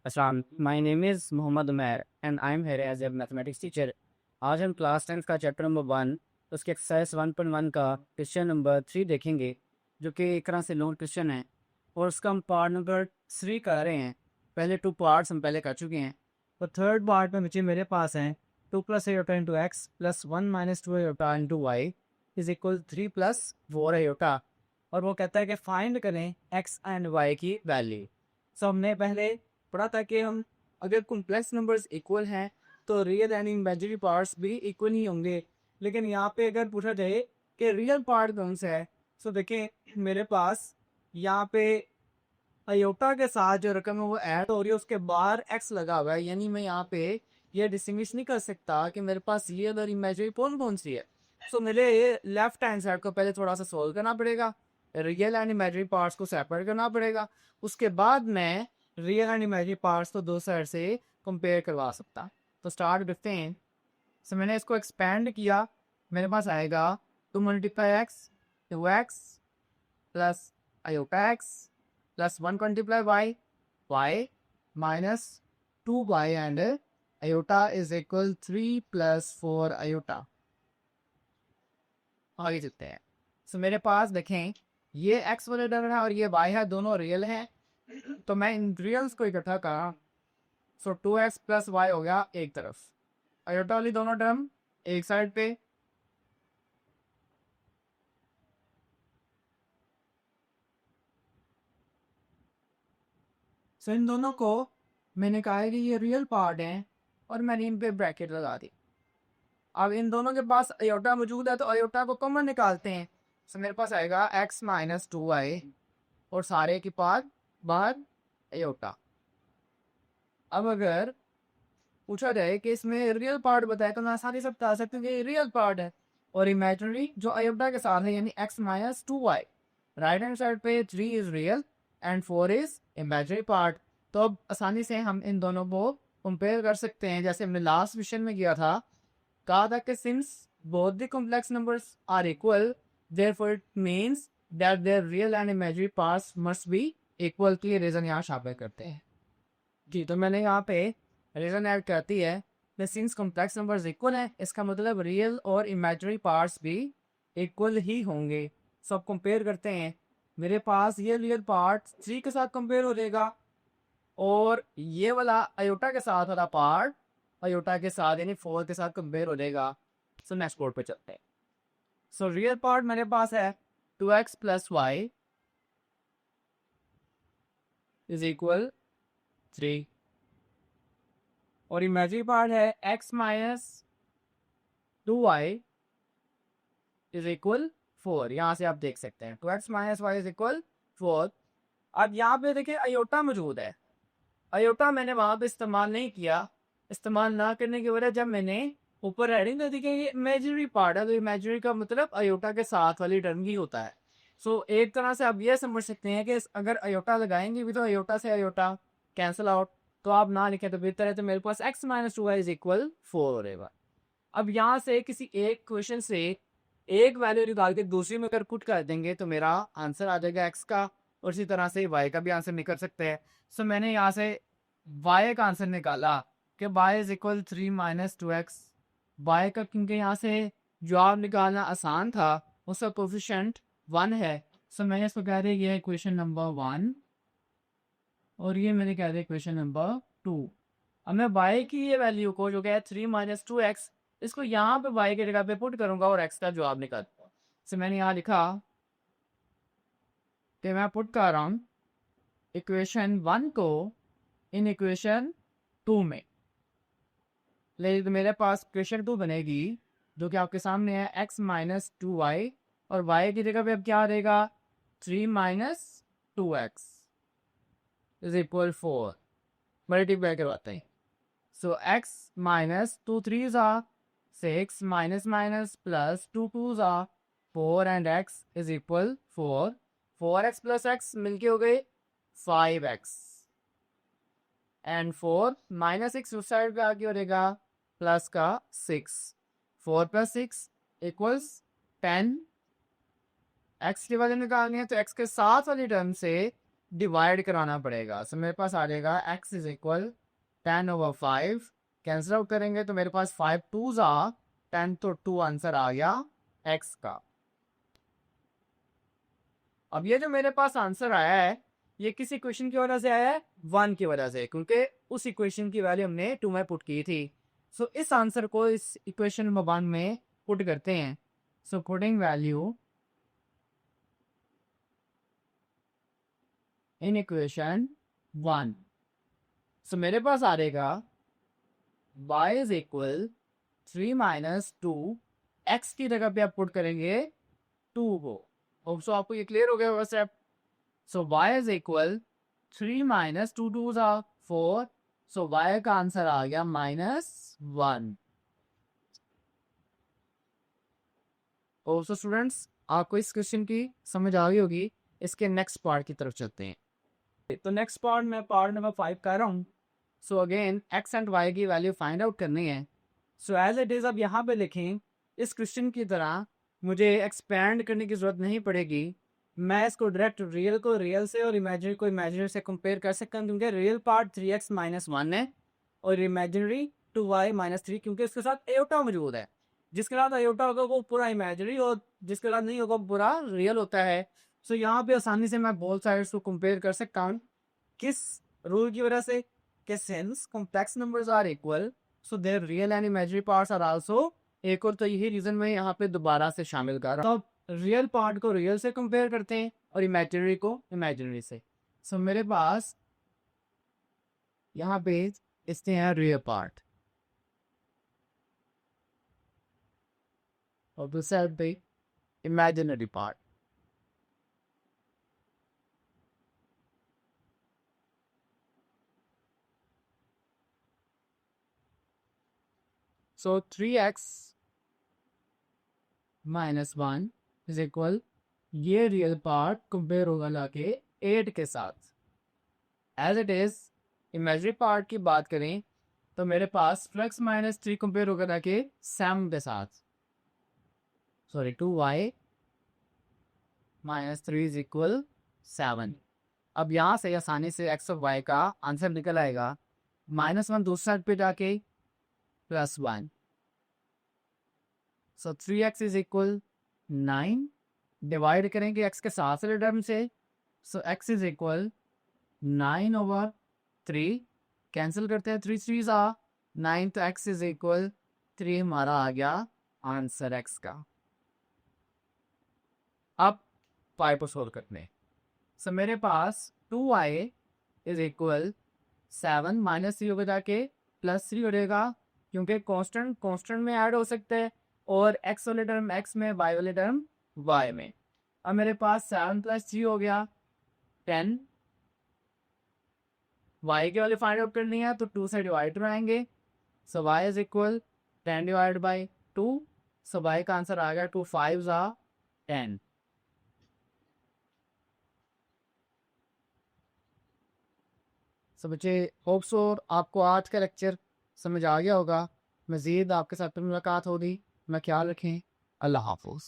अस्सलाम, my name is Mohammad Umair and I am here as a mathematics teacher. आज हम class 10 का चैप्टर नंबर 1 उसके एक्सरसाइज 1.1 का क्वेश्चन नंबर 3 देखेंगे, जो कि एक तरह से लॉन्ग क्वेश्चन है और उसका हम पार्ट नंबर 3 कर रहे हैं। पहले 2 पार्ट्स हम पहले कर चुके हैं, तो थर्ड पार्ट में मुझे मेरे पास हैं 2 plus iota into x plus 1 minus 2 iota into y is equal 3 plus 4 iota. और वो कहता है कि फाइंड करें एक्स एंड वाई की वैल्यू। सो हमने पहले पढ़ा था कि हम अगर कॉम्प्लेक्स नंबर्स इक्वल हैं तो रियल एंड इमेजिनरी पार्ट्स भी इक्वल ही होंगे। लेकिन यहाँ पे अगर पूछा जाए कि रियल पार्ट कौन सा है, तो देखें मेरे पास यहाँ पे अयोटा के साथ जो रकम है वो ऐड हो रही है, उसके बाहर एक्स लगा हुआ है, यानी मैं यहाँ पे ये डिस्टिंग्विश नहीं कर सकता कि मेरे पास रियल और इमेजिनरी कौन कौन सी है। सो मेरे लेफ्ट हैंड साइड को पहले थोड़ा सा सोल्व करना पड़ेगा, रियल एंड इमेजिनरी पार्ट्स को सेपरेट करना पड़ेगा। उसके बाद मैं रियल एंड इमेजिनरी पार्ट्स को दो साइड से कंपेयर करवा सकता। तो स्टार्ट करते हैं। सो मैंने इसको एक्सपेंड किया, मेरे पास आएगा 2 multiply x 2x plus iota x plus 1 multiply y minus 2y and iota is equal 3 plus 4 iota. आगे चलते हैं। सो मेरे पास देखें ये x वाले टर्म है और ये y है, दोनों रियल हैं, तो मैं इन रियल्स को इकट्ठा करा। सो 2x प्लस वाई हो गया एक तरफ, आयोटा वाली दोनों टर्म एक साइड पे। सो इन दोनों को मैंने कहा है कि ये रियल पार्ट है और मैंने इन पे ब्रैकेट लगा दी। अब इन दोनों के पास अयोटा मौजूद है तो अयोटा को कॉमन निकालते हैं। सो मेरे पास आएगा x माइनस 2y और सारे के पास बाहर अयोटा। अब अगर पूछा जाए कि इसमें रियल पार्ट बताए तो मैं आसानी से बता सकती हूँ कि रियल पार्ट है, और इमेजिनरी जो अयोटा के साथ है यानी x minus 2y। Right hand side पे 3 is real and 4 is imaginary part. तो अब आसानी से हम इन दोनों को कंपेयर कर सकते हैं, जैसे हमने लास्ट क्वेश्चन में किया था। कहा था कि since both the complex numbers are equal therefore it means that their real and imaginary parts must be equal. तो ये रीजन यहाँ शामिल करते हैं जी। तो मैंने यहाँ पे रीजन ऐड करती है कि सिंस कॉम्प्लेक्स नंबर्स इक्वल है, इसका मतलब रियल और इमेजिनरी पार्ट्स भी इक्वल ही होंगे। सब कंपेयर करते हैं। मेरे पास ये रियल पार्ट 3 के साथ कंपेयर हो जाएगा और ये वाला अयोटा के साथ वाला पार्ट अयोटा के साथ यानी 4 के साथ कंपेयर हो जाएगा। सो नेक्स्ट कोड पे चलते हैं। सो रियल पार्ट मेरे पास है 2x plus Y is equal 3 और इमेजिनरी पार्ट है x minus 2y is equal 4। यहाँ से आप देख सकते हैं 2x minus Y is equal 4। अब यहाँ पे देखिए अयोटा मौजूद है, अयोटा मैंने वहां पे इस्तेमाल नहीं किया। इस्तेमाल ना करने की वजह जब मैंने ऊपर हेडिंग दे दी कि ये इमेजिनरी पार्ट है, तो इमेजिनरी का मतलब अयोटा के साथ वाली टर्म ही होता है। सो एक तरह से आप ये समझ सकते हैं कि अगर अयोटा लगाएंगे भी तो अयोटा से अयोटा कैंसिल आउट, तो आप ना लिखें तो बेहतर है। तो मेरे पास x minus 2y is equal 4 हो रहेगा। अब यहाँ से किसी एक क्वेश्चन से एक वैल्यू निकाल के दूसरी में अगर पुट कर देंगे तो मेरा आंसर आ जाएगा x का, और इसी तरह से y का भी आंसर निकल सकते हैं। सो मैंने यहाँ से y का आंसर निकाला कि y is equal 3 minus 2x। y का क्योंकि यहाँ से जवाब निकालना आसान था, उसका कोफिशिएंट 1 है। सो मैंने इसको कह दिया ये है क्वेश्चन नंबर 1 और ये मैंने कह दिया क्वेश्चन नंबर 2। अब मैं y की ये वैल्यू को जो कि है 3 माइनस 2x, इसको यहाँ पे y की जगह पे पुट करूंगा और x का जवाब निकालूंगा। सो मैंने यहाँ लिखा कि मैं पुट कर रहा हूँ इक्वेशन 1 को इन इक्वेशन 2 में। लेकिन तो मेरे पास इक्वेशन 2 बनेगी जो कि आपके सामने है x माइनस 2y और y की जगह पे अब क्या आ रहेगा 3 minus 2x is equal 4। Multiply करवाते हैं। सो x minus 2 3 are 6 minus minus plus 2 2 are 4 and x is equal 4। 4x plus x मिलके हो गए 5x एंड 4 माइनस 6 उस साइड पे आगे हो जाएगा प्लस का 6। 4 प्लस 6 इक्वल्स 10। x की वैल्यू निकालनी है तो x के साथ वाली टर्म से डिवाइड कराना पड़ेगा। सो मेरे पास आ जाएगा x is equal 10/5, cancel out करेंगे तो मेरे पास 5 2s आ 10, तो 2 आंसर आ गया x का। अब ये जो मेरे पास आंसर आया है ये किस इक्वेशन की वजह से आया है? 1 की वजह से, क्योंकि उस इक्वेशन की वैल्यू हमने 2 में पुट की थी। सो इस आंसर को इस इक्वेशन नंबर 1 में पुट करते हैं। So putting value in equation 1, सो मेरे पास आ जाएगा y is equal 3 minus 2, x की जगह पे आप पुट करेंगे 2 को। होप सो आपको ये क्लियर हो गया होगा step. So y is equal 3 minus 2 2s are 4, so y का आंसर आ गया -1। होप सो स्टूडेंट्स आपको इस क्वेश्चन की समझ आ गई होगी। इसके नेक्स्ट पार्ट की तरफ चलते हैं। तो नेक्स्ट पार्ट में पार्ट नंबर 5 कर रहा हूँ। So again x and y की वैल्यू फाइंड आउट करनी है। सो एज इट इज़ अब यहाँ पे लिखें, इस क्वेश्चन की तरह मुझे एक्सपेंड करने की ज़रूरत नहीं पड़ेगी। मैं इसको डायरेक्ट रियल को रियल से और इमेजिनरी को इमेजिनरी से कंपेयर कर सकता हूँ, क्योंकि रियल पार्ट 3x माइनस 1 है और इमेजिनरी 2y माइनस 3, क्योंकि इसके साथ एयोटा मौजूद है। जिसके साथ एयोटा होगा वो पूरा इमेजिनरी और जिसके साथ नहीं होगा वो पूरा रियल होता है। सो यहाँ पे आसानी से मैं बोथ साइड्स को कंपेयर कर सकता हूँ। किस रूल की वजह से? कि since complex numbers are equal so their real and imaginary parts are also equal. तो यही रीजन मैं यहाँ पे दोबारा से शामिल कर रहा हूँ। तो रियल पार्ट को रियल से कंपेयर करते हैं और इमेजिनरी को इमेजिनरी से। सो मेरे पास यहाँ पे इसके हैं रियल पार्ट और दूसरे साइड पे imaginary part. So 3x minus 1 is equal, ये रियल पार्ट कंपेयर होगा लाके 8 के साथ। As it is imaginary part की बात करें तो मेरे पास फ्लक्स माइनस 3 कंपेयर होगा लाके 7 के साथ। Sorry 2y minus 3 is equal 7। अब यहाँ से आसानी से x और y का आंसर निकल आएगा। -1 दूसरी साइड पे जाके +1। सो 3x इज इक्वल 9। डिवाइड करेंगे x के साथ वाले टर्म से। सो x इज इक्वल 9/3, कैंसिल करते हैं 3 3 आ 9, तो x इज इक्वल 3 हमारा आ गया आंसर x का। अब पाई को सोल्व करने। सो मेरे पास 2y इज इक्वल 7 माइनस 3 होगा जाके +3 हो जाएगा, क्योंकि कांस्टेंट कांस्टेंट में ऐड हो सकता है और x वाले टर्म x में, y वाले टर्म y में। अब मेरे पास 7 + 3 हो गया 10। y के वाले फाइंड आउट करनी है तो 2 से डिवाइड कराएंगे। सो y is equal 10 divide by 2। So y का आंसर आ गया 2 5s are 10। सो बच्चे होप सो आपको आज का लेक्चर समझ आ गया होगा। मज़ीद आपके साथ मुलाकात होगी। मैं ख्याल रखें। अल्लाह हाफिज़।